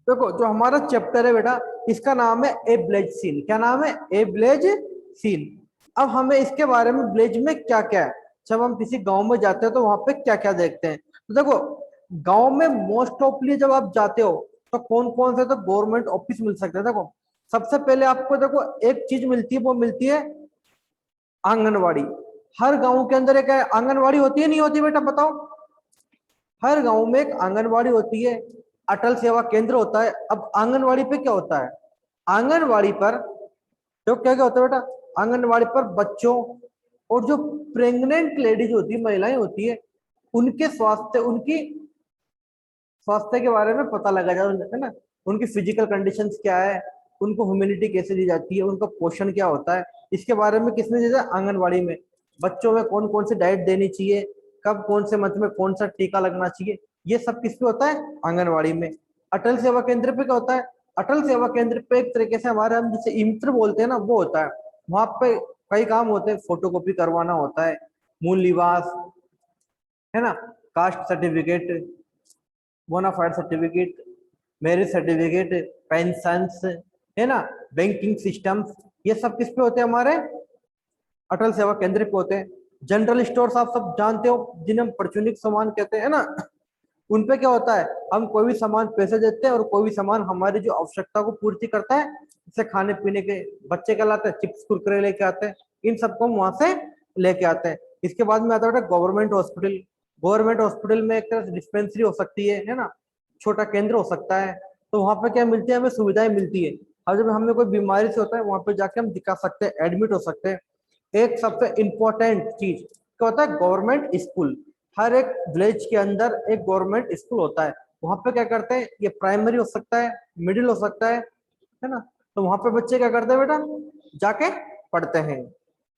देखो जो हमारा चैप्टर है बेटा, इसका नाम है ए ब्लेज सीन। क्या नाम है? ए ब्लेज सीन। अब हमें इसके बारे में, ब्लेज में क्या क्या है, जब हम किसी गांव में जाते हैं तो वहां पे क्या क्या देखते हैं। तो देखो, गांव में मोस्ट ऑफली जब आप जाते हो तो कौन कौन से तो गवर्नमेंट ऑफिस मिल सकते हैं। देखो सबसे पहले आपको देखो एक चीज मिलती है, वो मिलती है आंगनवाड़ी। हर गांव के अंदर एक आंगनवाड़ी होती है, नहीं होती बेटा बताओ? हर गांव में एक आंगनवाड़ी होती है, अटल सेवा केंद्र होता है। अब आंगनवाड़ी पे क्या होता है? आंगनवाड़ी पर जो क्या क्या होता है बेटा, आंगनवाड़ी पर बच्चों और जो प्रेग्नेंट लेडीज होती है, महिलाएं होती है, उनके स्वास्थ्य, उनकी स्वास्थ्य के बारे में पता लगा जाता है ना। उनकी फिजिकल कंडीशंस क्या है, उनको ह्यूमिनिटी कैसे दी जाती है, उनका पोषण क्या होता है, इसके बारे में किसने दिया? आंगनवाड़ी में। बच्चों में कौन कौन सी डाइट देनी चाहिए, कब कौन से मंथ में कौन सा टीका लगना चाहिए, ये सब किस पे होता है? आंगनवाड़ी में। अटल सेवा केंद्र पे क्या होता है? अटल सेवा केंद्र पे एक तरीके से हमारे, हम जिसे इम्त्र बोलते हैं ना, वो होता है। वहां पे कई काम होते हैं, फोटोकॉपी करवाना होता है, मूल निवास, है ना, caste certificate, bonafide certificate, marriage certificate, pension, है ना, बैंकिंग सिस्टम्स, ये सब किस पे होते हैं? हमारे अटल सेवा केंद्र पे होते हैं। जनरल स्टोर्स आप सब जानते हो, जिन्हें हम प्रचुनिक सामान कहते हैं ना, उन पे क्या होता है? हम कोई भी सामान पैसे देते हैं और कोई भी सामान हमारी जो आवश्यकता को पूर्ति करता है, जैसे खाने पीने के, बच्चे क्या लाते हैं? चिप्स कुरकुरे लेके आते हैं, इन सबको हम वहां से लेके आते हैं। इसके बाद में आता है गवर्नमेंट हॉस्पिटल। गवर्नमेंट हॉस्पिटल में एक तरह से डिस्पेंसरी हो सकती है ना, छोटा केंद्र हो सकता है। तो वहां पे क्या मिलती है? हमें सुविधाएं मिलती है। अब जब हमें कोई बीमारी से होता है, वहां पे जाके हम दिखा सकते हैं, एडमिट हो सकते हैं। एक सबसे इंपॉर्टेंट चीज क्या होता है? Government school. हर एक विलेज के अंदर एक गवर्नमेंट स्कूल होता है। वहां पे क्या करते हैं? ये प्राइमरी हो सकता है, मिडिल हो सकता है ना। तो वहां पे बच्चे क्या करते हैं बेटा? जाके पढ़ते हैं।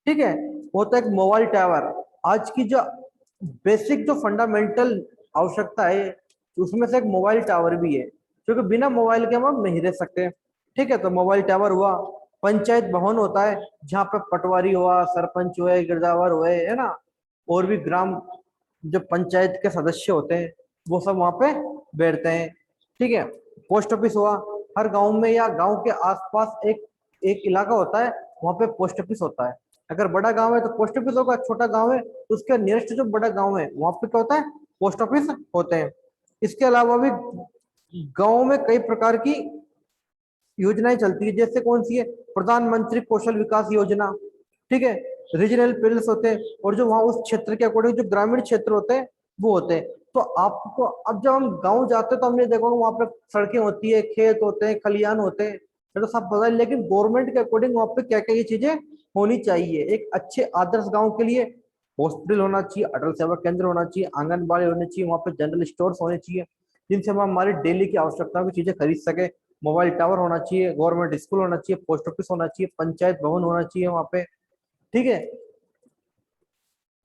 ठीक है। होता है एक मोबाइल टावर। आज की जो बेसिक, जो फंडामेंटल आवश्यकता है, उसमें से एक मोबाइल टावर भी है, क्योंकि बिना मोबाइल के हम नहीं रह सकते। ठीक है, तो मोबाइल टावर हुआ। पंचायत भवन होता है, जहाँ पे पटवारी हुआ, सरपंच हुए, गिरदावर हुए, है ना, और भी ग्राम जो पंचायत के सदस्य होते हैं, वो सब वहां पे बैठते हैं। ठीक है। पोस्ट ऑफिस हुआ। हर गांव में या गांव के आसपास एक एक इलाका होता है, वहां पे पोस्ट ऑफिस होता है। अगर बड़ा गांव है तो पोस्ट ऑफिस होगा, छोटा गांव है तो उसके नियरेस्ट जो बड़ा गांव है वहां पे क्या होता है? पोस्ट ऑफिस होते हैं। इसके अलावा भी गांव में कई प्रकार की योजनाएं चलती है, जैसे कौन सी है? प्रधानमंत्री कौशल विकास योजना। ठीक है। रीजनल प्लान्स होते हैं, और जो वहाँ उस क्षेत्र के अकॉर्डिंग जो ग्रामीण क्षेत्र होते हैं वो होते हैं। तो आपको अब जब हम गांव जाते हैं तो हमने देखा वहां पे सड़कें होती है, खेत होते हैं, खलियान होते हैं, ये तो सब पता है। लेकिन गवर्नमेंट के अकॉर्डिंग वहां पे क्या क्या ये चीजें होनी चाहिए? एक अच्छे आदर्श गाँव के लिए हॉस्पिटल होना चाहिए, अटल सेवा केंद्र होना चाहिए, आंगनबाड़ी होनी चाहिए, वहाँ पे जनरल स्टोर्स होने चाहिए, जिनसे हम हमारी डेली की आवश्यकताओं की चीजें खरीद सके। मोबाइल टावर होना चाहिए, गवर्नमेंट स्कूल होना चाहिए, पोस्ट ऑफिस होना चाहिए, पंचायत भवन होना चाहिए वहां पे। ठीक है।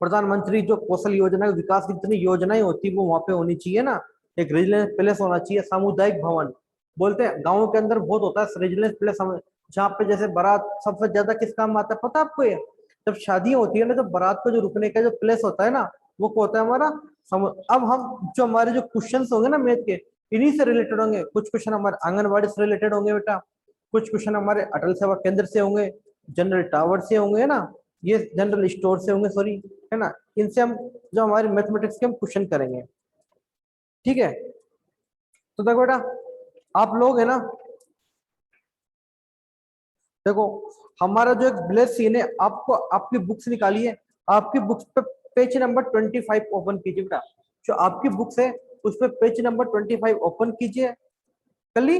प्रधानमंत्री जो कौशल योजना, विकास की जितनी योजनाएं होती है वो वहां पे होनी चाहिए ना। एक रेजिडेंस प्लेस होना चाहिए, सामुदायिक भवन बोलते हैं, गाँव के अंदर बहुत होता है रेजिडेंस प्लेस, जहाँ पे जैसे बारात सबसे ज्यादा किस काम में आता है पता है आपको? ये जब शादियां होती है ना, जब बारात को जो रुकने का जो प्लेस होता है ना, वो क्या होता है? हमारा अब हम जो हमारे जो क्वेश्चन होंगे ना मैथ के, इन्हीं से रिलेटेड होंगे। कुछ क्वेश्चन हमारे आंगनबाड़ी से रिलेटेड होंगे बेटा, कुछ क्वेश्चन हमारे अटल सेवा केंद्र से होंगे, जनरल टावर से होंगे, है ना, ये जनरल स्टोर से होंगे, सॉरी, है ना। इनसे हम जो हमारे मैथमेटिक्स के हम क्वेश्चन करेंगे। ठीक है। तो देखो बेटा, आप लोग है ना, देखो हमारा जो एक ब्लेस सीन है, आपको आपकी बुक्स निकाली है, आपकी बुक्स पे पेज नंबर 25 ओपन कीजिए बेटा। जो आपकी बुक्स है उस पे पेज नंबर 25 ओपन कीजिए। कर ली?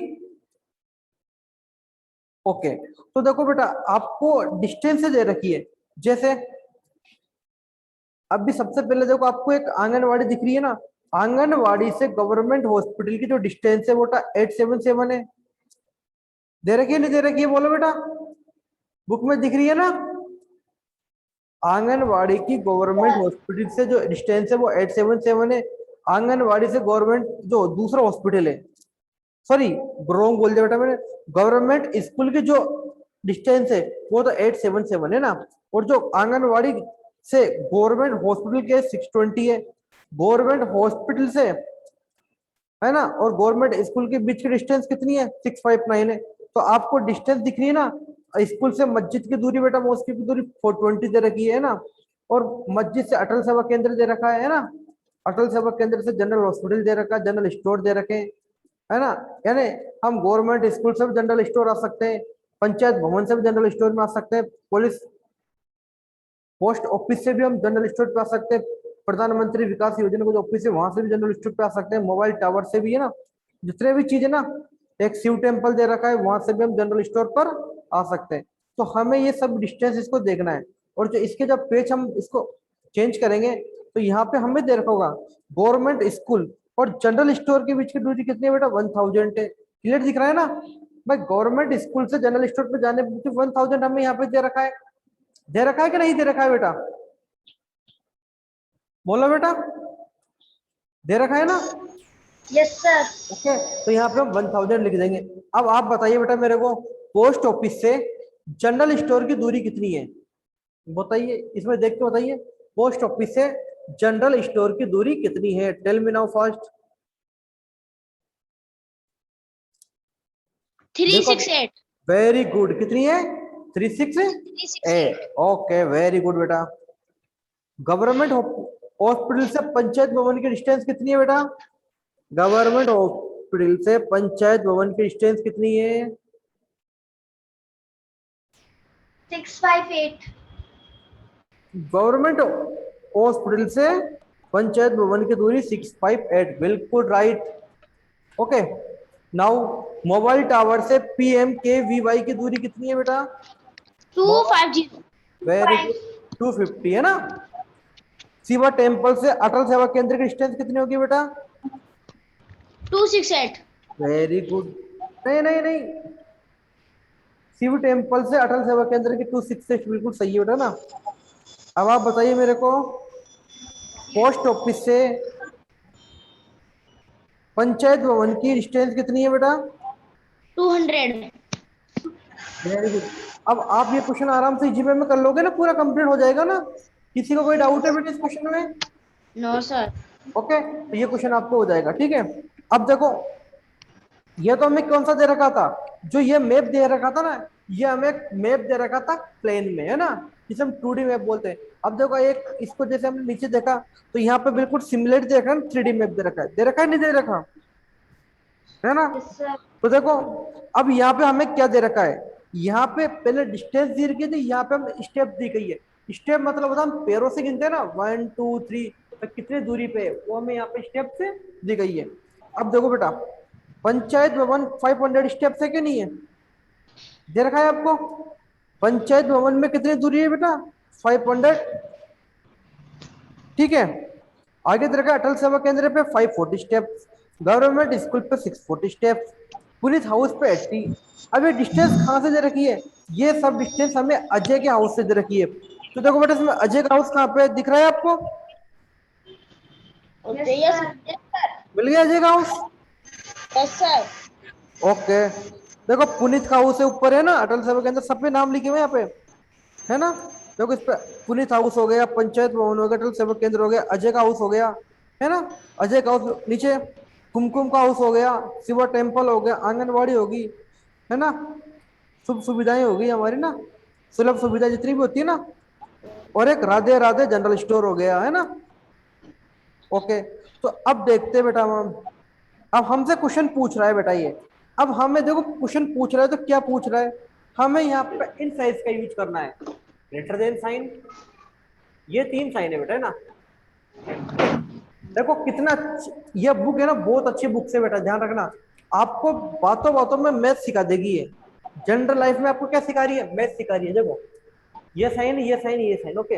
ओके। तो देखो बेटा, आपको डिस्टेंस दे रखी है, जैसे अभी सबसे पहले देखो आपको एक आंगनवाड़ी दिख रही है ना, आंगनवाड़ी से गवर्नमेंट हॉस्पिटल की जो डिस्टेंस है वो 877 है। दे रखी है नहीं दे रखी है? बोलो बेटा, बुक में दिख रही है ना? आंगनवाड़ी की गवर्नमेंट हॉस्पिटल से जो डिस्टेंस है वो 877 है। आंगनवाड़ी से गवर्नमेंट जो दूसरा हॉस्पिटल है, सॉरी रॉन्ग बोल दिया बेटा मैंने, गवर्नमेंट स्कूल की जो डिस्टेंस है वो तो 877 है ना। और जो आंगनवाड़ी से गवर्नमेंट हॉस्पिटल के 620 है। गवर्नमेंट हॉस्पिटल से है ना, और गवर्नमेंट स्कूल के बीच की डिस्टेंस कितनी है 659 है। तो आपको डिस्टेंस दिख रही है ना, स्कूल से मस्जिद की दूरी बेटा मॉस्क की दूरी 420 दे रखी है ना, और मस्जिद से अटल सेवा केंद्र दे रखा है ना, अटल सेवा केंद्र से जनरल हॉस्पिटल दे रखा है, जनरल स्टोर दे रखे हैं, है ना। यानी हम गवर्नमेंट स्कूल से भी जनरल स्टोर आ सकते हैं, पंचायत भवन से भी जनरल स्टोर में आ सकते हैं, पुलिस पोस्ट ऑफिस से भी हम जनरल स्टोर पे आ सकते हैं, प्रधानमंत्री विकास योजना का जो ऑफिस है वहां से भी जनरल स्टोर पे आ सकते हैं, मोबाइल टावर से भी, है ना, जितने भी चीज है ना, एक शिव टेम्पल दे रखा है वहां से भी हम जनरल स्टोर पर आ सकते हैं। तो हमें ये सब डिस्टेंस इसको देखना है, और जो इसके जब पेज हम इसको चेंज करेंगे तो यहाँ पे हमें दे रखा होगा गवर्नमेंट स्कूल और जनरल स्टोर के बीच की दूरी कितनी है बेटा 1000 है। क्लियर दिख रहा है ना भाई, गवर्नमेंट स्कूल से जनरल स्टोर पे जाने 1000 हमें यहाँ पे दे रखा है, दे रखा है कि नहीं दे रखा है बेटा, बोलो बेटा, दे रखा है ना। Yes sir. ओके, तो यहाँ पे हम 1000 लिख देंगे। अब आप बताइए बेटा मेरे को, पोस्ट ऑफिस से जनरल स्टोर की दूरी कितनी है, बताइए, इसमें देख के बताइए, पोस्ट ऑफिस से जनरल स्टोर की दूरी कितनी है, tell me now fast. 368। Very good, कितनी है 368। 368। ओके वेरी गुड बेटा। गवर्नमेंट हॉस्पिटल से पंचायत भवन की डिस्टेंस कितनी है बेटा, गवर्नमेंट हॉस्पिटल से पंचायत भवन की डिस्टेंस कितनी है, 658। गवर्नमेंट हॉस्पिटल से पंचायत भवन की दूरी 658, बिल्कुल right. Okay, now mobile tower से PMKVY की दूरी कितनी है बेटा, 250। वेरी गुड 250 है ना। शिवा टेम्पल से अटल सेवा केंद्र की डिस्टेंस कितनी होगी बेटा, 268। वेरी गुड, नहीं नहीं नहीं, शिव टेम्पल से अटल सेवा केंद्र की 266 बिल्कुल सही है बेटा ना। अब आप बताइए मेरे को, पोस्ट ऑफिस से पंचायत भवन की डिस्टेंस कितनी है बेटा, 200। Very good. अब आप ये क्वेश्चन आराम से जीपे में कर लोगे ना, पूरा कंप्लीट हो जाएगा ना, किसी को कोई डाउट है बेटा इस क्वेश्चन में। No sir. ओके, तो ये क्वेश्चन आपको हो जाएगा, ठीक है। अब देखो, ये तो हमें कौन सा दे रखा था, जो ये मैप दे रखा था ना, ये हमें एक मैप दे रखा था प्लेन में, है ना, जिसे हम 2D मैप बोलते हैं। अब देखो एक इसको जैसे हमने नीचे देखा, तो यहाँ पे बिल्कुल सिमिलर दे रखा है, 3D मैप दे रखा है, दे रखा है नहीं दे रखा, है ना। Yes sir. तो देखो, अब यहाँ पे हमें क्या दे रखा है, यहाँ पे पहले डिस्टेंस दी रखी थी, यहाँ पे हम स्टेप दी गई है। स्टेप मतलब होता है हम पैरों से गिनते हैं ना 1 2 3, तो कितनी दूरी पे है वो हमें यहाँ पे स्टेप से दी गई है। अब देखो बेटा, पंचायत भवन 500 स्टेप्स है कि नहीं है, दे रखा है आपको, पंचायत भवन में कितनी दूरी है बेटा 500, ठीक है। आगे दे रखा है अटल सेवा केंद्र पे 540 स्टेप्स, गवर्नमेंट स्कूल पे 640 स्टेप्स, पुलिस हाउस पे 80। अब ये डिस्टेंस कहाँ से दे रखी है, ये सब डिस्टेंस हमें अजय के हाउस से दे रखी है। तो देखो बेटा इसमें अजय का हाउस कहाँ पे दिख रहा है आपको, यस सर। मिल गया अजय का हाउस। Yes sir. ओके, देखो पुनीत का हाउस है ऊपर, है ना, अटल सेवा केंद्र सब पे नाम लिखे हुए यहाँ पे, है ना। देखो इस पे पुनीत हाउस हो गया, पंचायत भवन हो गया, अटल सेवा केंद्र हो गया, अजय का हाउस हो गया, है ना, अजय का हाउस नीचे, कुमकुम का हाउस हो गया, शिवा टेम्पल हो गया, आंगनबाड़ी होगी, है ना, सुख सुविधाएं होगी हमारी ना, सुलभ सुविधा जितनी भी होती है ना, और एक राधे राधे जनरल स्टोर हो गया, है ना। ओके, तो अब देखते हैं बेटा हम, अब हमसे क्वेश्चन पूछ रहा है बेटा ये, अब हमें देखो क्वेश्चन पूछ रहा है तो क्या पूछ रहा है, हमें यहाँ पे इन साइज का यूज करना है, ग्रेटर देन साइन, ये 3 साइन है बेटा, है ना। देखो कितना ये बुक है ना, बहुत अच्छी बुक है बेटा, ध्यान रखना, आपको बातों बातों में मैथ सिखा देगी ये, जनरल लाइफ में आपको क्या सिखा रही है, मैथ सिखा रही है। देखो ये साइन, ये साइन, ये साइन, ओके,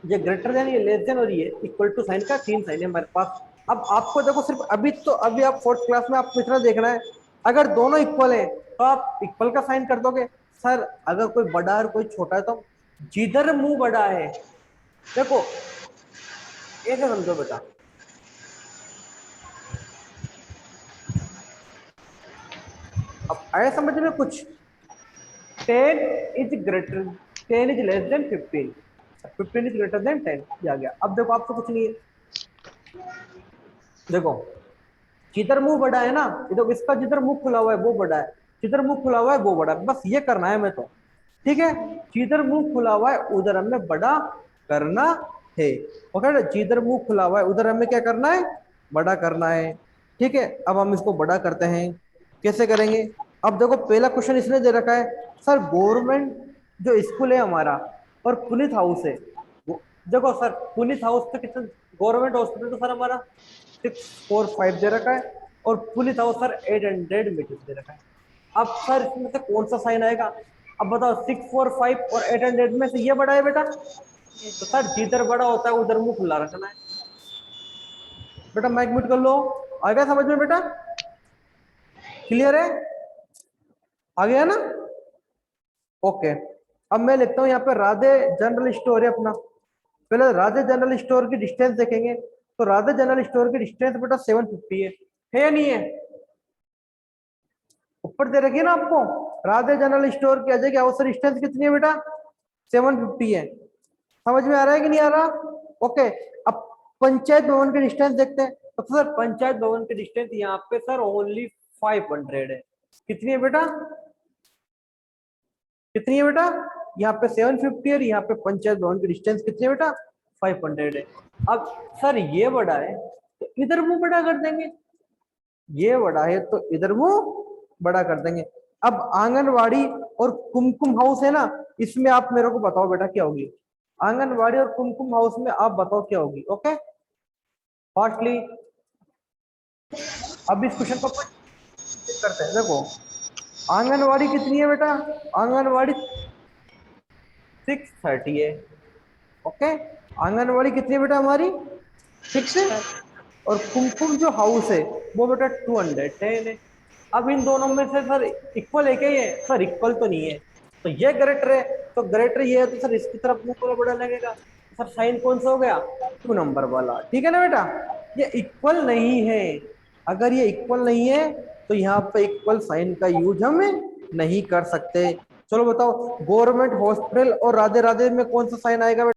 ये ग्रेटर देन, ये लेस देन, और ये इक्वल टू साइन का 3 साइन है हमारे पास। अब आपको देखो सिर्फ अभी तो अभी आप 4th क्लास में आपको इतना देखना है, अगर दोनों इक्वल है तो आप इक्वल का साइन कर दोगे। सर अगर कोई बड़ा है और कोई छोटा है तो जिधर मुंह बड़ा है, देखो ऐसे समझो बेटा, अब आया समझ में कुछ, 10 is greater, 10 is less than 15, 15 is greater than 10, ये आ गया। अब देखो आपको कुछ नहीं है, देखो जिधर मुंह बड़ा है ना, ये तो इसका जिधर मुंह खुला हुआ है वो बड़ा है, जिधर मुंह खुला हुआ है वो बड़ा है, बस ये करना है हमें तो। ठीक है, जिधर मुंह खुला हुआ है उधर हमें बड़ा करना है। ओके ना, जिधर मुंह खुला हुआ है उधर हमें क्या करना है, बड़ा करना है। ठीक है, अब हम इसको बड़ा करते हैं, कैसे करेंगे। अब देखो पहला क्वेश्चन इसने दे रखा है, सर गवर्नमेंट जो स्कूल है हमारा और पुनीत हाउस है, देखो सर पुनीत हाउस पे कितना, गवर्नमेंट हॉस्पिटल तो सर हमारा 645 दे रखा है, और पुनीत हाउस सर 800 मीटर दे रखा है। अब सर इसमें से कौन सा साइन आएगा, अब बताओ 645 और 800 में से ये बड़ा है बेटा, तो सर जिधर बड़ा होता है उधर मुंह खुला रखना है। बेटा माइक म्यूट कर लो, आ गया समझ में बेटा, क्लियर है, आ गया ना। ओके, अब मैं लिखता हूँ यहाँ पे राधे जनरल स्टोर है अपना। पहले राधे जनरल स्टोर की डिस्टेंस देखेंगे, तो राधे जनरल स्टोर की डिस्टेंस बेटा 750 है या नहीं है, ऊपर दे रखी है ना आपको, राधे जनरल स्टोर की अजय की हाउस से डिस्टेंस कितनी है बेटा, 750 है। समझ में आ रहा है कि नहीं आ रहा। ओके, अब पंचायत भवन की डिस्टेंस देखते हैं, तो सर पंचायत भवन की डिस्टेंस यहाँ पे सर ओनली 500 है। कितनी है बेटा, कितनी है बेटा, यहाँ पे 750 है, यहाँ पे पंचायत भवन की डिस्टेंस कितनी है बेटा, 500 है। अब सर ये बड़ा है तो इधर मुंह बड़ा कर देंगे, ये बड़ा है तो इधर मुंह बड़ा कर देंगे। अब आंगनवाड़ी और कुमकुम हाउस है ना, इसमें आप मेरे को बताओ बेटा क्या होगी, आंगनवाड़ी और कुमकुम हाउस में आप बताओ क्या होगी। ओके फास्टली, अब इस क्वेश्चन को करते हैं। देखो आंगनवाड़ी कितनी है बेटा, आंगनवाड़ी 630 है। ओके, आंगनवाड़ी कितनी है बेटा हमारी 6, और कुमकुम जो हाउस है वो बेटा 210 है। अब इन दोनों में से सर इक्वल है क्या, ये सर इक्वल तो नहीं है, तो ये ग्रेटर है, तो ग्रेटर ये है तो सर इसकी तरफ मुंह थोड़ा बड़ा लगेगा, सर साइन कौन सा हो गया, 2 नंबर वाला। ठीक है ना बेटा, ये इक्वल नहीं है, अगर ये इक्वल नहीं है तो यहाँ पे इक्वल साइन का यूज हम नहीं कर सकते। चलो बताओ गवर्नमेंट हॉस्पिटल और राधे राधे में कौन सा साइन आएगा बेटा।